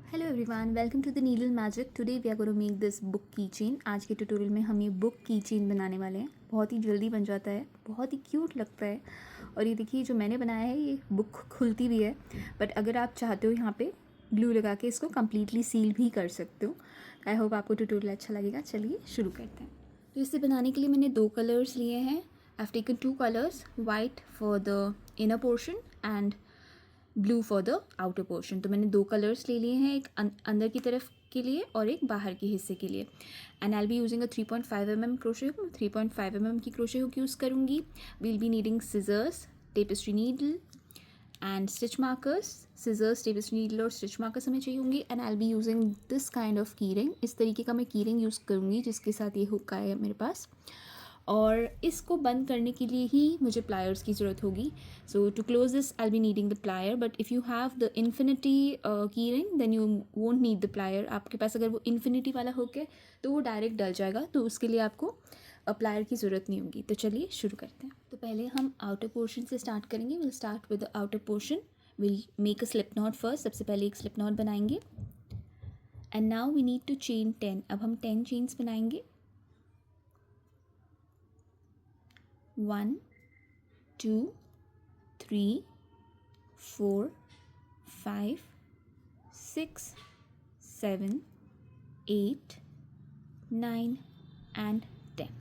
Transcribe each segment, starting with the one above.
Hello everyone, welcome to the needle magic. Today we are going to make this book key chain. आज के tutorial में हम ये book key chain बनाने वाले हैं। बहुत ही जल्दी बन जाता है, बहुत ही क्यूट लगता है। और ये देखिए, जो मैंने बनाया है ये बुक खुलती भी है, बट अगर आप चाहते हो यहाँ पे ग्लू लगा के इसको कम्प्लीटली सील भी कर सकते हो। आई होप आपको ट्यूटोरियल अच्छा लगेगा। चलिए शुरू करते हैं। तो इसे बनाने के लिए मैंने 2 कलर्स लिए हैं। I have taken 2 colours, white for the inner portion and blue for the outer portion. तो मैंने 2 कलर्स ले लिए हैं, एक अंदर की तरफ के लिए और एक बाहर के हिस्से के लिए। And I be using a 3.5 mm crochet hook. 3.5 mm की क्रोशे हुक यूज़ करूँगी। Will be needing scissors, tapestry needle and stitch markers. Scissors, tapestry needle और स्टिच मार्कर्स हमें चाहिए होंगी। And I be using this kind of key ring. इस तरीके का मैं की रिंग यूज़ करूँगी जिसके साथ ये हुक आया है मेरे पास। और इसको बंद करने के लिए ही मुझे प्लायर्स की ज़रूरत होगी। So to close this I be needing the plier, but if you have the infinity की ring then you won't need the plier. आपके पास अगर वो इन्फिनिटी वाला हुक है तो वो डायरेक्ट डल जाएगा, तो उसके लिए आपको प्लायर की ज़रूरत नहीं होगी। तो चलिए शुरू करते हैं। तो पहले हम आउटर पोर्शन से स्टार्ट करेंगे। Will start with the outer portion. Will make a slip knot first. सबसे पहले एक स्लिप नॉट बनाएंगे। And now we need to chain 10। अब हम 10 चेन्स बनाएंगे। 1 2 3 4 5 6 7 8 9 and 10.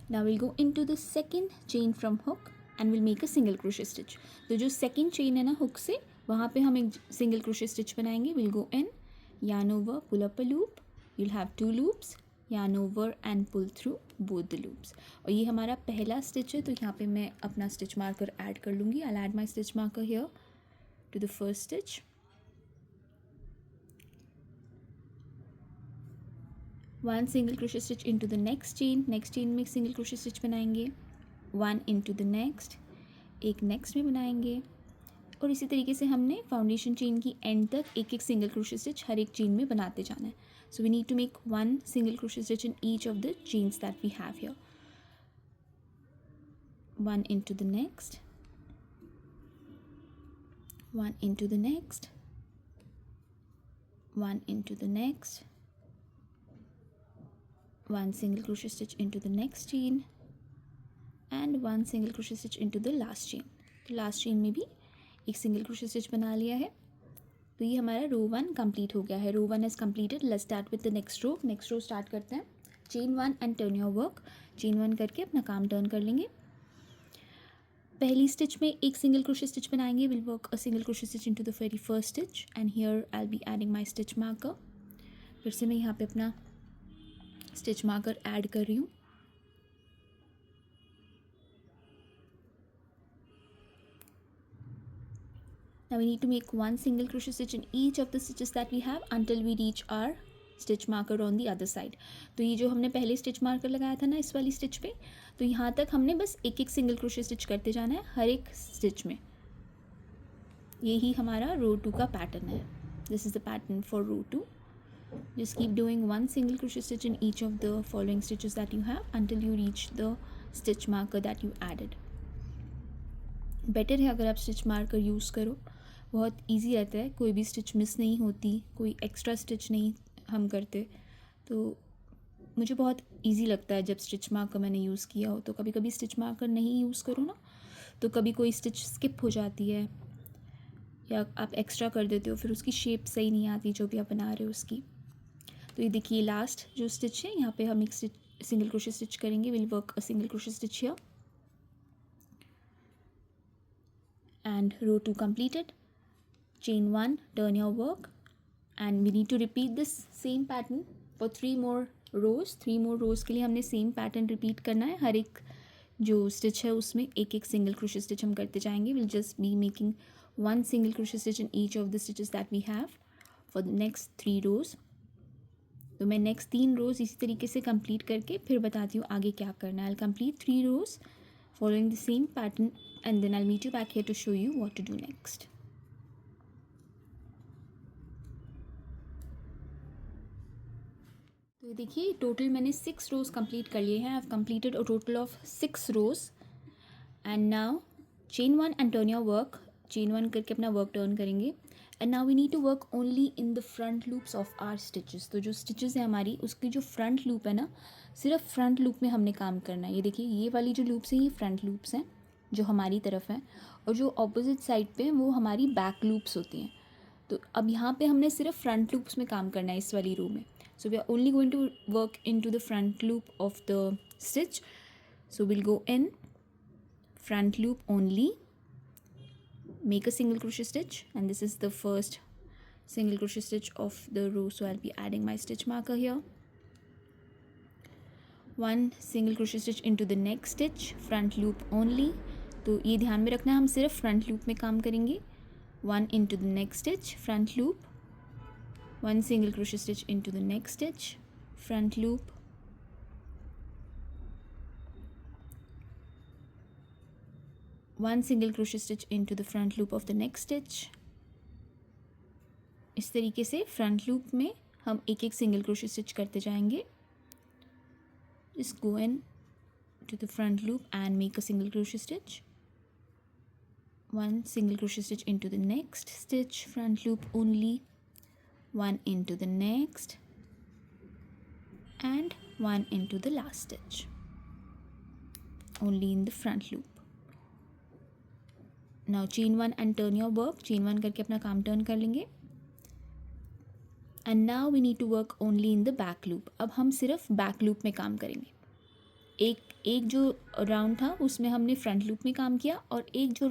Now we'll go into the second chain from hook and we'll make a single crochet stitch. तो जो second chain है ना hook से, वहाँ पे हम एक single crochet stitch बनाएंगे. We'll go in, yarn over, pull up a loop. You'll have 2 loops, yarn over and pull through both the loops. और ये हमारा पहला stitch है, तो यहाँ पे मैं अपना stitch marker add कर लूँगी. I'll add my stitch marker here to the first stitch. One single crochet stitch into the next chain में एक single crochet stitch बनाएंगे. 1 into the next, एक next में बनाएंगे. और इसी तरीके से हमने फाउंडेशन चेन की एंड तक एक एक सिंगल क्रोशे स्टिच हर एक चेन में बनाते जाना है. So we need to make 1 single crochet stitch in each of the chains that we have here. 1 into the next, 1 into the next, 1 into the next, 1 single crochet stitch into the next chain and 1 single crochet stitch into the last chain. तो last chain में भी एक single crochet stitch बना लिया है. तो ये हमारा रो 1 कंप्लीट हो गया है. Row 1 is completed. Let's start with the next row. Next row start करते हैं. Chain 1 and turn your work. Chain 1 करके अपना काम टर्न कर लेंगे. पहली स्टिच में एक सिंगल क्रोशे स्टिच बनाएंगे. Will work a single crochet stitch into the very first stitch and here I will be adding my stitch marker. फिर से मैं यहाँ पे अपना स्टिच मार्कर ऐड कर रही हूँ. Now we need to make 1 single crochet stitch in each of the stitches that we have until we reach our stitch marker on the other side. तो ये जो हमने पहले स्टिच मार्कर लगाया था ना इस वाली स्टिच पे, तो यहाँ तक हमने बस एक एक सिंगल क्रोशे स्टिच करते जाना है हर एक स्टिच में. यही हमारा रो 2 का पैटर्न है. This is the pattern for row 2. Just keep doing 1 single crochet stitch in each of the following stitches that you have until you reach the stitch marker that you added. Better है अगर आप stitch marker use करो, बहुत easy रहता है. कोई भी stitch miss नहीं होती, कोई एक्स्ट्रा स्टिच नहीं हम करते. तो मुझे बहुत इजी लगता है जब स्टिच मार्कर मैंने यूज़ किया हो. तो कभी कभी स्टिच मार्कर नहीं यूज़ करो ना, तो कभी कोई स्टिच स्किप हो जाती है या आप एक्स्ट्रा कर देते हो, फिर उसकी शेप सही नहीं आती जो भी आप बना रहे हो उसकी. तो ये देखिए लास्ट जो स्टिच है, यहाँ पे हम एक सिंगल क्रोशे स्टिच करेंगे. Will work a single crochet stitch here and row 2 completed. Chain 1, turn your work and we need to repeat this same pattern for 3 more rows. 3 more rows के लिए हमने same pattern repeat करना है. हर एक जो stitch है उसमें एक एक सिंगल क्रोशे स्टिच हम करते जाएंगे. Will just be making 1 single crochet stitch in each of the stitches that we have for the next 3 rows. तो मैं नेक्स्ट 3 रोज़ इसी तरीके से कंप्लीट करके फिर बताती हूँ आगे क्या करना है. I complete 3 rows following the same pattern and then I'll meet you back here to show you what to do next. तो ये देखिए टोटल मैंने 6 रोज़ कंप्लीट कर लिए हैं. I have completed a total of 6 rows. And now chain 1 and turn your work. Chain 1 करके अपना work turn करेंगे and now we need to work only in the front loops of our stitches. तो जो stitches है हमारी, उसकी जो front loop है ना, सिर्फ फ्रंट लूप में हमने काम करना है। ये देखिए, ये वाली जो लूप्स हैं ये फ्रंट लूप्स हैं जो हमारी तरफ हैं, और जो ऑपोजिट साइड पे वो हमारी बैक लूप्स होती हैं। तो अब यहाँ पे हमने सिर्फ फ्रंट लूप्स में काम करना है इस वाली रो में। So we are only going to work into the front loop of the stitch. So we'll go in front loop only, make a single crochet stitch, and this is the first single crochet stitch of the row, so I'll be adding my stitch marker here. One single crochet stitch into the next stitch, front loop only. तो ये ध्यान में रखना है, हम सिर्फ front loop में काम करेंगे. One into the next stitch, front loop. One single crochet stitch into the next stitch, front loop. One single crochet stitch into the front loop of the next stitch. इस तरीके से front loop में हम एक एक single crochet stitch करते जाएंगे. Just go in to the front loop and make a single crochet stitch. One single crochet stitch into the next stitch, front loop only. One into the next and one into the last stitch, only in the front loop. Now chain one and turn your work. chain one करके अपना काम turn कर लेंगे. And now we need to work only in the back loop. अब हम सिर्फ back loop में काम करेंगे. एक जो राउंड था उसमें हमने फ्रंट लूप में काम किया, और एक जो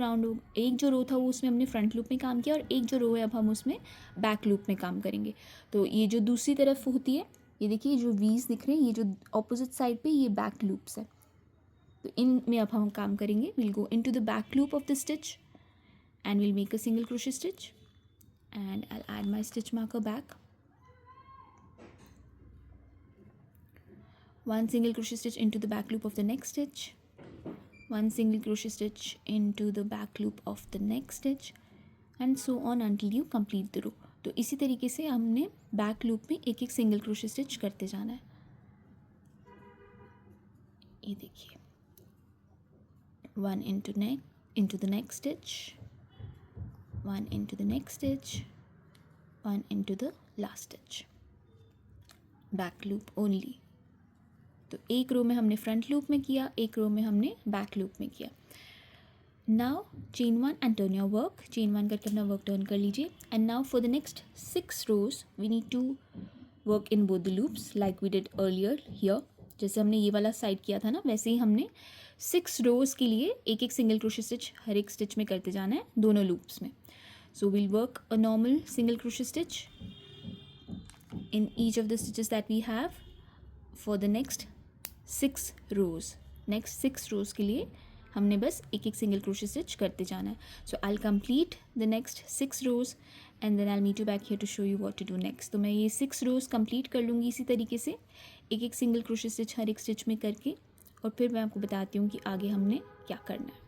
रो था वो उसमें हमने फ्रंट लूप में काम किया, और एक जो रो है अब हम उसमें बैक लूप में काम करेंगे. तो ये जो दूसरी तरफ होती है, ये देखिए जो वीज दिख रहे हैं, ये जो ऑपोजिट साइड पे ये बैक लूप्स है. तो इनमें अब हम काम करेंगे. Will go into the back loop of the stitch and we'll make a single crochet stitch, and I'll add my stitch marker back. One single crochet stitch into the back loop of the next stitch, one single crochet stitch into the back loop of the next stitch, and so on until you complete the row. तो इसी तरीके से हमने back loop में एक एक single crochet stitch करते जाना है. ये देखिए, one into the next stitch, one into the next stitch, one into the last stitch, back loop only. तो एक रो में हमने फ्रंट लूप में किया, एक रो में हमने बैक लूप में किया. Now chain one and turn your work. Chain one करके अपना वर्क टर्न कर लीजिए. And now for the next 6 rows we need to work in both the loops like we did earlier here. जैसे हमने ये वाला साइड किया था ना, वैसे ही हमने 6 रोज के लिए एक एक सिंगल क्रोशे स्टिच हर एक स्टिच में करते जाना है दोनों लूप्स में. So we'll work a normal single crochet stitch in each of the stitches that we have for the next 6 rows. Next 6 rows के लिए हमने बस एक एक single crochet stitch करते जाना है. So I'll complete the next 6 rows and then I'll meet you back here to show you what to do next. तो मैं ये 6 rows complete कर लूँगी इसी तरीके से, एक एक single crochet stitch हर एक stitch में करके, और फिर मैं आपको बताती हूँ कि आगे हमने क्या करना है.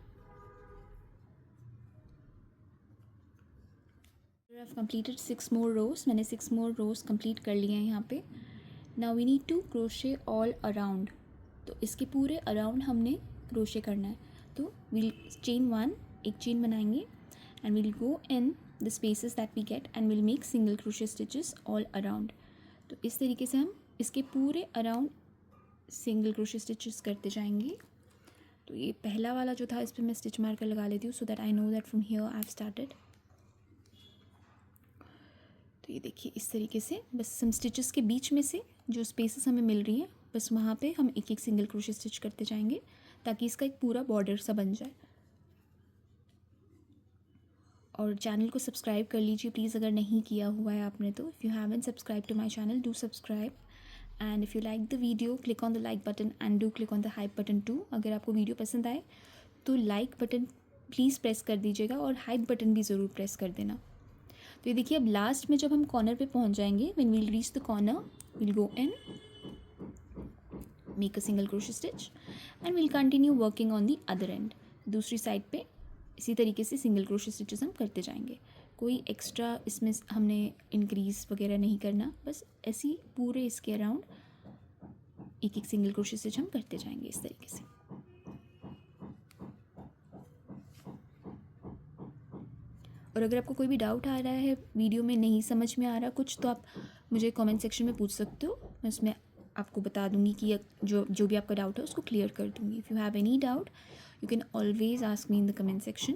I've completed 6 more rows. मैंने 6 more rows complete कर लिए हैं यहाँ पे. Now we need to crochet all around. तो इसके पूरे around हमने crochet करना है. तो we'll chain one, एक chain बनाएंगे, and we'll go in the spaces that we get and we'll make single crochet stitches all around. तो इस तरीके से हम इसके पूरे around single crochet stitches करते जाएंगे. तो ये पहला वाला जो था, इस पर मैं stitch marker लगा लेती हूँ so that I know that from here I've started. तो ये देखिए इस तरीके से बस हम स्टिचेस के बीच में से जो स्पेसेस हमें मिल रही हैं, बस वहाँ पे हम एक एक सिंगल क्रोशे स्टिच करते जाएंगे ताकि इसका एक पूरा बॉर्डर सा बन जाए. और चैनल को सब्सक्राइब कर लीजिए प्लीज़ अगर नहीं किया हुआ है आपने तो. If you haven't subscribe to my channel, do subscribe, and if you like the video click on the like button and do click on the hype button too. अगर आपको वीडियो पसंद आए तो लाइक बटन प्लीज़ प्रेस कर दीजिएगा और hype button भी ज़रूर प्रेस कर देना. तो ये देखिए, अब लास्ट में जब हम कॉर्नर पे पहुंच जाएंगे, when we'll reach the corner will go in, make a single crochet stitch and will continue working on the other end. दूसरी साइड पे इसी तरीके से सिंगल क्रोशे स्टिचेस हम करते जाएंगे. कोई एक्स्ट्रा इसमें हमने इंक्रीज वगैरह नहीं करना, बस ऐसी पूरे इसके अराउंड एक एक सिंगल क्रोशे स्टिच हम करते जाएंगे इस तरीके से. और अगर आपको कोई भी डाउट आ रहा है, वीडियो में नहीं समझ में आ रहा कुछ, तो आप मुझे कमेंट सेक्शन में पूछ सकते हो। मैं उसमें आपको बता दूंगी कि जो भी आपका डाउट है उसको क्लियर कर दूंगी। If you have any doubt you can always ask me in the comment section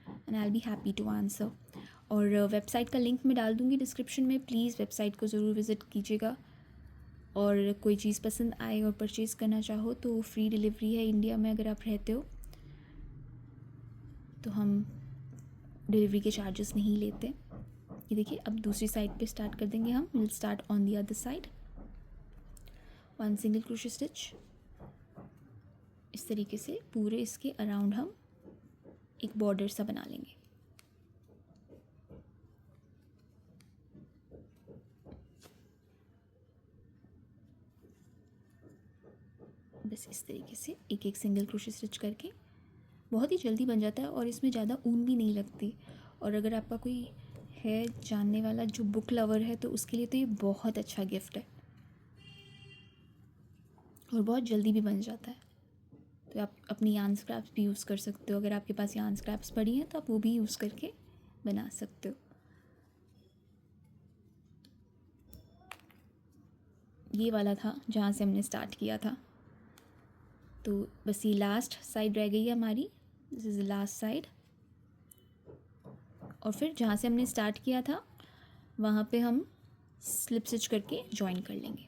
and I will be happy to answer. और वेबसाइट का लिंक मैं डाल दूँगी डिस्क्रिप्शन में, प्लीज़ वेबसाइट को ज़रूर विज़िट कीजिएगा। और कोई चीज़ पसंद आए और परचेज़ करना चाहो तो फ्री डिलीवरी है इंडिया में। अगर आप रहते हो तो हम डिलीवरी के चार्जेस नहीं लेते। ये देखिए, अब दूसरी साइड पे स्टार्ट कर देंगे हम। Will start on the other side. 1 single crochet stitch. इस तरीके से पूरे इसके अराउंड हम एक बॉर्डर सा बना लेंगे। बस इस तरीके से एक एक सिंगल क्रोशे स्टिच करके बहुत ही जल्दी बन जाता है और इसमें ज़्यादा ऊन भी नहीं लगती। और अगर आपका कोई है जानने वाला जो बुक लवर है तो उसके लिए तो ये बहुत अच्छा गिफ्ट है और बहुत जल्दी भी बन जाता है। तो आप अपनी यार्न स्क्रैप्स भी यूज़ कर सकते हो। अगर आपके पास यार्न स्क्रैप्स पड़ी हैं तो आप वो भी यूज़ करके बना सकते हो। ये वाला था जहाँ से हमने स्टार्ट किया था, तो बस ये लास्ट साइड रह गई है हमारी। This is the last side. और फिर जहाँ से हमने स्टार्ट किया था वहाँ पे हम स्लिप स्टिच करके ज्वाइन कर लेंगे।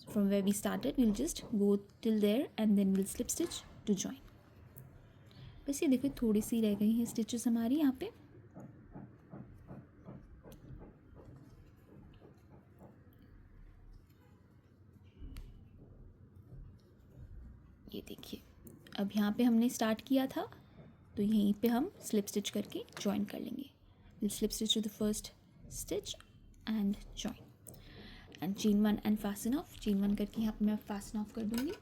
From where we started will just go till there and then will slip stitch to join. बस ये देखो थोड़ी सी रह गई हैं स्टिचेस हमारी यहाँ पे। ये देखिए, अब यहाँ पे हमने स्टार्ट किया था तो यहीं पे हम स्लिप स्टिच करके ज्वाइन कर लेंगे। Will slip stitch to the first stitch and join and chain 1 and fasten off. Chain 1 करके यहाँ पे मैं फास्टन ऑफ कर दूँगी।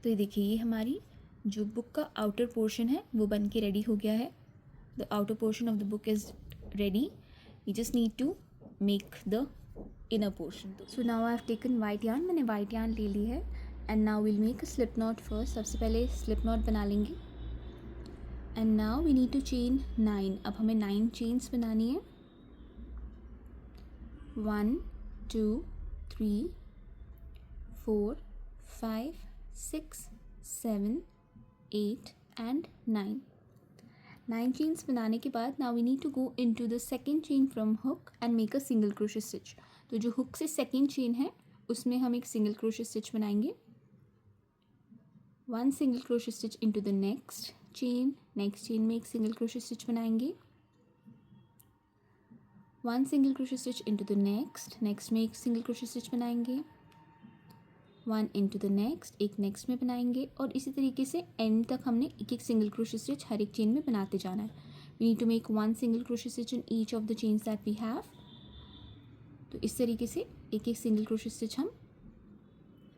तो ये देखिए, ये हमारी जो बुक का आउटर पोर्शन है वो बन के रेडी हो गया है। The outer portion of the book is ready. We just need to make the inner portion. So now I have taken white yarn. मैंने वाइट यार्न ले ली है and now will make a slip knot first. सबसे पहले slip knot बना लेंगे and now we need to chain 9। अब हमें 9 चेन्स बनानी है। 1 2 3 4 5 6 7 8 एंड 9। 9 चेन्स बनाने के बाद now we need to go into the second chain from hook and make a single crochet stitch. तो जो हुक से सेकेंड चेन है उसमें हम एक सिंगल क्रोशे स्टिच बनाएंगे। 1 single crochet stitch into the next chain. Next chain में एक सिंगल क्रोशे स्टिच बनाएंगे। 1 single crochet stitch into the next. Next में एक सिंगल क्रोशे स्टिच बनाएंगे। 1 इनटू द नेक्स्ट, एक नेक्स्ट में बनाएंगे। और इसी तरीके से एंड तक हमने एक एक सिंगल क्रोशे स्टिच हर एक चेन में बनाते जाना है। We need to make 1 single crochet stitch in each of the chains that we have. तो इस तरीके से एक एक सिंगल क्रोशे स्टिच हम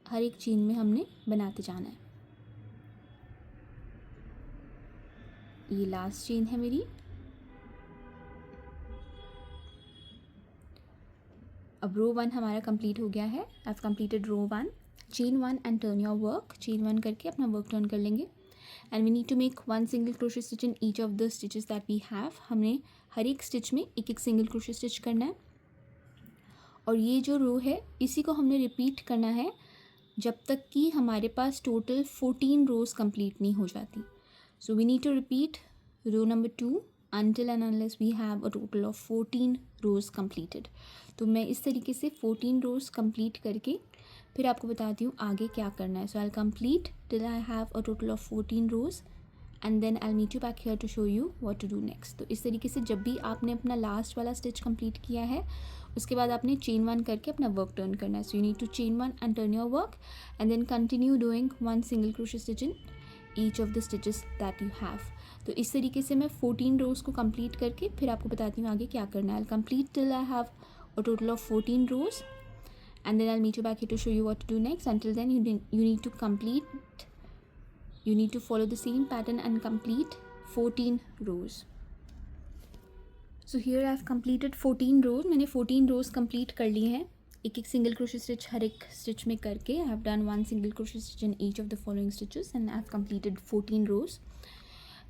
हर एक चेन में हमने बनाते जाना है। ये लास्ट चेन है मेरी। अब रो 1 हमारा कंप्लीट हो गया है। I have completed row 1। Chain 1 and turn your work. Chain 1 करके अपना वर्क टर्न कर लेंगे and we need to make 1 single crochet stitch in each of the stitches that we have. हमने हर एक स्टिच में एक एक सिंगल क्रोशे स्टिच करना है और ये जो रो है इसी को हमने रिपीट करना है जब तक कि हमारे पास टोटल 14 रोज़ कंप्लीट नहीं हो जाती। So we need to repeat row number 2 until and unless we have a total of 14 rows completed। तो मैं इस तरीके से 14 rows complete करके फिर आपको बताती हूँ आगे क्या करना है। So I'll complete till I have a total of 14 rows and then I'll meet you back here to show you what to do next। तो इस तरीके से जब भी आपने अपना लास्ट वाला स्टिच कंप्लीट किया है उसके बाद आपने चेन 1 करके अपना वर्क टर्न करना है। So you need to chain 1 and turn your work and then continue doing 1 single crochet stitch in each of the stitches that you have. तो इस तरीके से मैं 14 रोज़ को कंप्लीट करके फिर आपको बताती हूँ आगे क्या करना है। I complete till I have a total of 14 rows and then I meet you back here to show you what to do next. Until then you need to complete, you need to follow the same pattern and complete 14 rows। So here I have completed 14 rows। मैंने 14 rows complete कर ली हैं एक एक single crochet stitch हर एक stitch में करके I have done 1 single crochet stitch in each of the following stitches and I have completed 14 rows.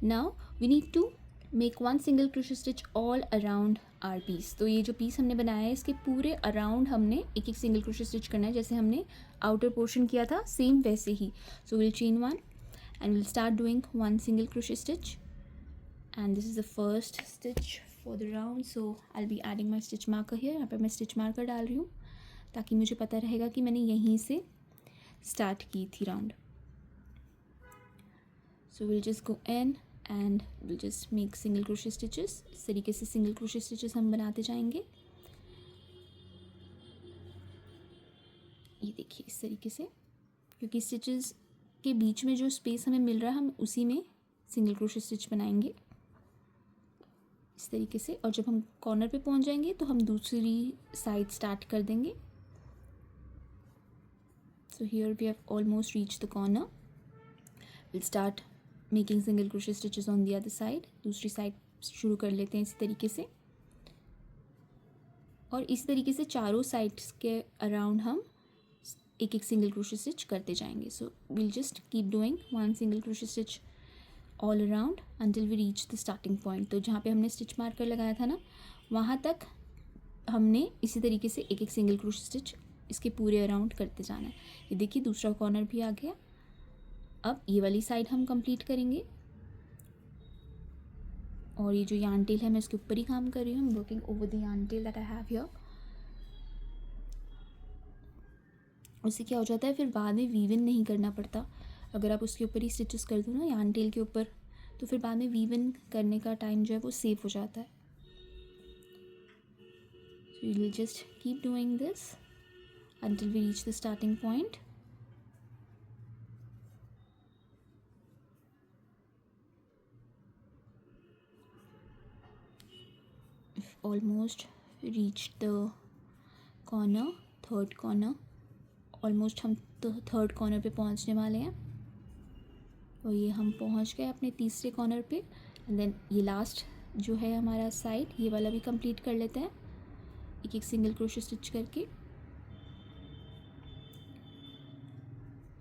Now we need to make 1 single crochet stitch all around our piece. तो ये जो piece हमने बनाया है इसके पूरे अराउंड हमने एक एक सिंगल क्रोशे स्टिच करना है, जैसे हमने आउटर पोर्शन किया था सेम वैसे ही. So will chain 1 and we'll start doing 1 single crochet stitch, and this is the first stitch for the round. So I'll be adding my stitch marker here. यहाँ पर मैं stitch marker डाल रही हूँ ताकि मुझे पता रहेगा कि मैंने यहीं से start की थी round. So we'll just go in and we'll just make single crochet stitches. इस तरीके से single crochet stitches हम बनाते जाएंगे. ये देखिए इस तरीके से, क्योंकि stitches के बीच में जो स्पेस हमें मिल रहा है हम उसी में सिंगल क्रोशे स्टिच बनाएंगे इस तरीके से. और जब हम कॉर्नर पे पहुंच जाएंगे तो हम दूसरी साइड स्टार्ट कर देंगे. So here we have almost reach the corner. Will start making single crochet stitches on the other side. दूसरी साइड शुरू कर लेते हैं इसी तरीके से, और इस तरीके से चारों साइड्स के अराउंड हम एक एक सिंगल क्रोशे स्टिच करते जाएंगे. So will just keep doing 1 single crochet stitch all around until we reach the starting point. तो जहाँ पे हमने स्टिच मार्कर लगाया था ना, वहाँ तक हमने इसी तरीके से एक एक सिंगल क्रोशे स्टिच इसके पूरे अराउंड करते जाना है. ये देखिए दूसरा कॉर्नर भी आ गया. अब ये वाली साइड हम कंप्लीट करेंगे, और ये जो यार्न टेल है मैं इसके ऊपर ही काम कर रही हूँ. I am working over the yarn tail that I have here. उससे क्या हो जाता है, फिर बाद में वीव इन नहीं करना पड़ता. अगर आप उसके ऊपर ही स्टिचेस कर दो ना यार्न टेल के ऊपर, तो फिर बाद में वीव इन करने का टाइम जो है वो सेव हो जाता है. So you will just keep doing this until we reach the starting point. Almost reach the corner, third corner. Almost हम तो थर्ड कॉर्नर पे पहुंचने वाले हैं, और ये हम पहुंच गए अपने तीसरे कॉर्नर पे. एंड देन ये लास्ट जो है हमारा साइड, ये वाला भी कंप्लीट कर लेते हैं एक एक सिंगल क्रोशे स्टिच करके.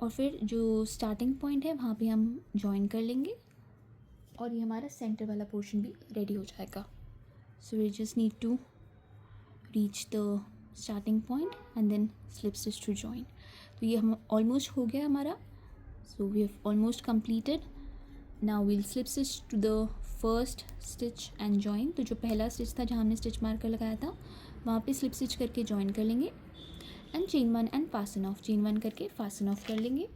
और फिर जो स्टार्टिंग पॉइंट है वहाँ पे हम जॉइन कर लेंगे, और ये हमारा सेंटर वाला पोर्शन भी रेडी हो जाएगा. So we just need to reach the starting point and then slip stitch to join. तो ये हम ऑलमोस्ट हो गया हमारा. So we have almost completed. Now will slip stitch to the first stitch and join. तो जो पहला stitch था जहाँ हमने स्टिच मार्कर लगाया था वहाँ पे स्लिप स्टिच करके जॉइन कर लेंगे, and chain 1 and fasten off. Chain 1 करके फास्टन ऑफ कर लेंगे.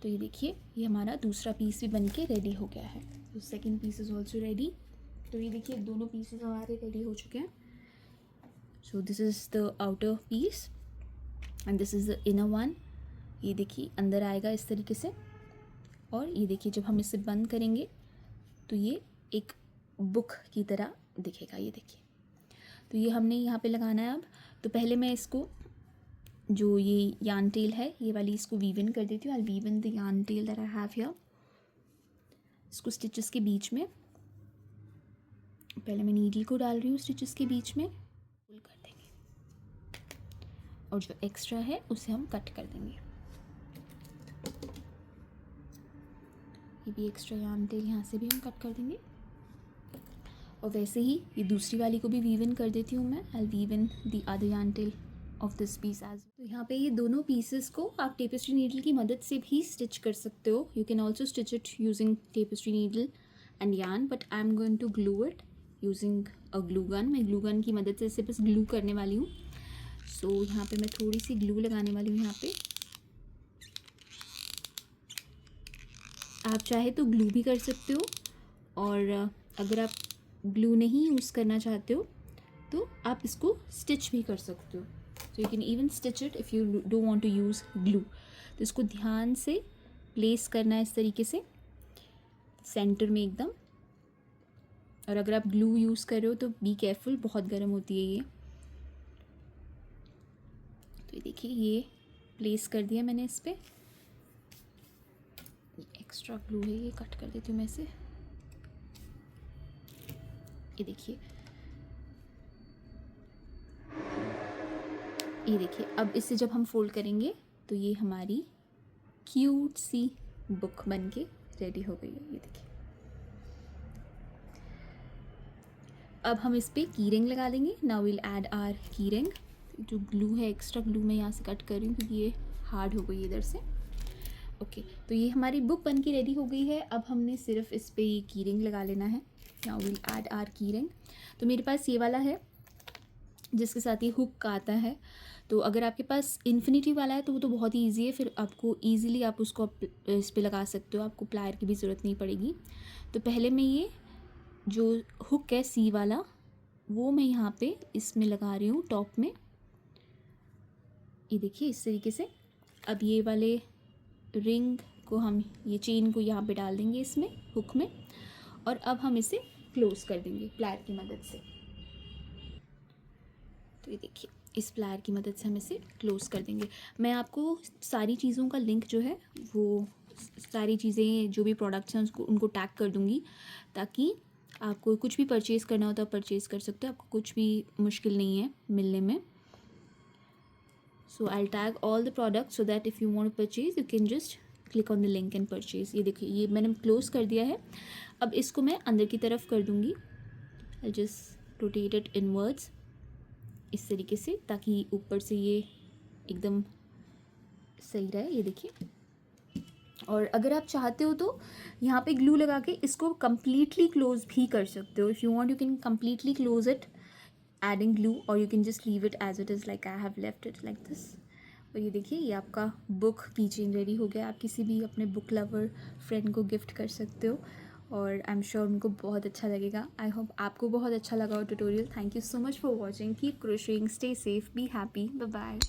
तो ये देखिए ये हमारा दूसरा पीस भी बन के रेडी हो गया है. तो second piece is also ready. तो ये देखिए दोनों पीसेस हमारे रेडी हो चुके हैं. So this is the outer piece and this is the inner one. ये देखिए अंदर आएगा इस तरीके से, और ये देखिए जब हम इसे बंद करेंगे तो ये एक बुक की तरह दिखेगा. ये देखिए, तो ये हमने यहाँ पे लगाना है. अब तो पहले मैं इसको जो ये यार्न टेल है ये वाली इसको वीव इन कर देती हूँ. I weave in the yarn tail that I have here. इसको स्टिचेस के बीच में, पहले मैं नीडल को डाल रही हूँ स्टिचेस के बीच में, पुल कर देंगे, और जो एक्स्ट्रा है उसे हम कट कर देंगे. ये भी एक्स्ट्रा यार्न टेल यहाँ से भी हम कट कर देंगे. और वैसे ही ये दूसरी वाली को भी वीव इन कर देती हूँ मैं. I weave in the other yarn tail of this piece edge. तो यहाँ पे ये दोनों पीसेस को आप टेपेस्ट्री नीडल की मदद से भी स्टिच कर सकते हो. You can also stitch it using tapestry needle and yarn, but I am going to glue it using a glue gun. मैं ग्लू गन की मदद से इसे बस ग्लू करने वाली हूँ. सो यहाँ पे मैं थोड़ी सी ग्लू लगाने वाली हूँ यहाँ पे. आप चाहे तो ग्लू भी कर सकते हो, और अगर आप ग्लू नहीं यूज़ करना चाहते हो तो आप इसको स्टिच भी कर सकते हो. So you can even stitch it if you don't want to use glue. तो इसको ध्यान से प्लेस करना है इस तरीके से सेंटर में एकदम. और अगर आप ग्लू यूज़ कर रहे हो तो बी केयरफुल, बहुत गर्म होती है ये. तो ये देखिए ये प्लेस कर दिया मैंने इस पर. एक्स्ट्रा ग्लू है ये कट कर देती हूँ मैं इसे. ये देखिए अब इसे जब हम फोल्ड करेंगे तो ये हमारी क्यूट सी बुक बन के रेडी हो गई है। ये देखिए अब हम इस पर की रिंग लगा देंगे। नाउ विल ऐड आर की रिंग। जो ग्लू है, एक्स्ट्रा ग्लू मैं यहाँ से कट कर रही हूँ क्योंकि ये हार्ड हो गई इधर से। ओके, तो ये हमारी बुक बन के रेडी हो गई है। अब हमने सिर्फ इस पर ये की रिंग लगा लेना है। नाउ विल ऐड आर की रिंग। तो मेरे पास ये वाला है जिसके साथ ये हुक का आता है। तो अगर आपके पास इन्फिनिटी वाला है तो वो तो बहुत ही ईजी है, फिर आपको ईजिली आप उसको इस पर लगा सकते हो, आपको प्लायर की भी ज़रूरत नहीं पड़ेगी। तो पहले मैं ये जो हुक है सी वाला वो मैं यहाँ पे इसमें लगा रही हूँ टॉप में। ये देखिए इस तरीके से। अब ये वाले रिंग को हम, ये चेन को यहाँ पे डाल देंगे इसमें हुक में, और अब हम इसे क्लोज कर देंगे प्लायर की मदद से। तो ये देखिए इस प्लायर की मदद से हम इसे क्लोज़ कर देंगे। मैं आपको सारी चीज़ों का लिंक जो है वो सारी चीज़ें जो भी प्रोडक्ट्स हैं उसको उनको टैग कर दूँगी, ताकि आपको कुछ भी परचेज़ करना हो तो आप परचेज़ कर सकते हो, आपको कुछ भी मुश्किल नहीं है मिलने में। So I will tag all the products so that if you want to purchase you can just click on the link and purchase. ये देखिए ये मैंने क्लोज़ कर दिया है। अब इसको मैं अंदर की तरफ कर दूँगी। I just rotate it inwards इस तरीके से, ताकि ऊपर से ये एकदम सही रहे। ये देखिए। और अगर आप चाहते हो तो यहाँ पे ग्लू लगा के इसको कम्प्लीटली क्लोज भी कर सकते हो। If you want you can completely close it adding glue, और you can just leave it as it is like I have left it like this. और ये देखिए ये आपका बुक की चेन रेडी हो गया। आप किसी भी अपने बुक लवर फ्रेंड को गिफ्ट कर सकते हो, और आई एम श्योर उनको बहुत अच्छा लगेगा। आई होप आपको बहुत अच्छा लगा हो tutorial. Thank you so much for watching. Keep crocheting, stay safe, be happy, bye bye.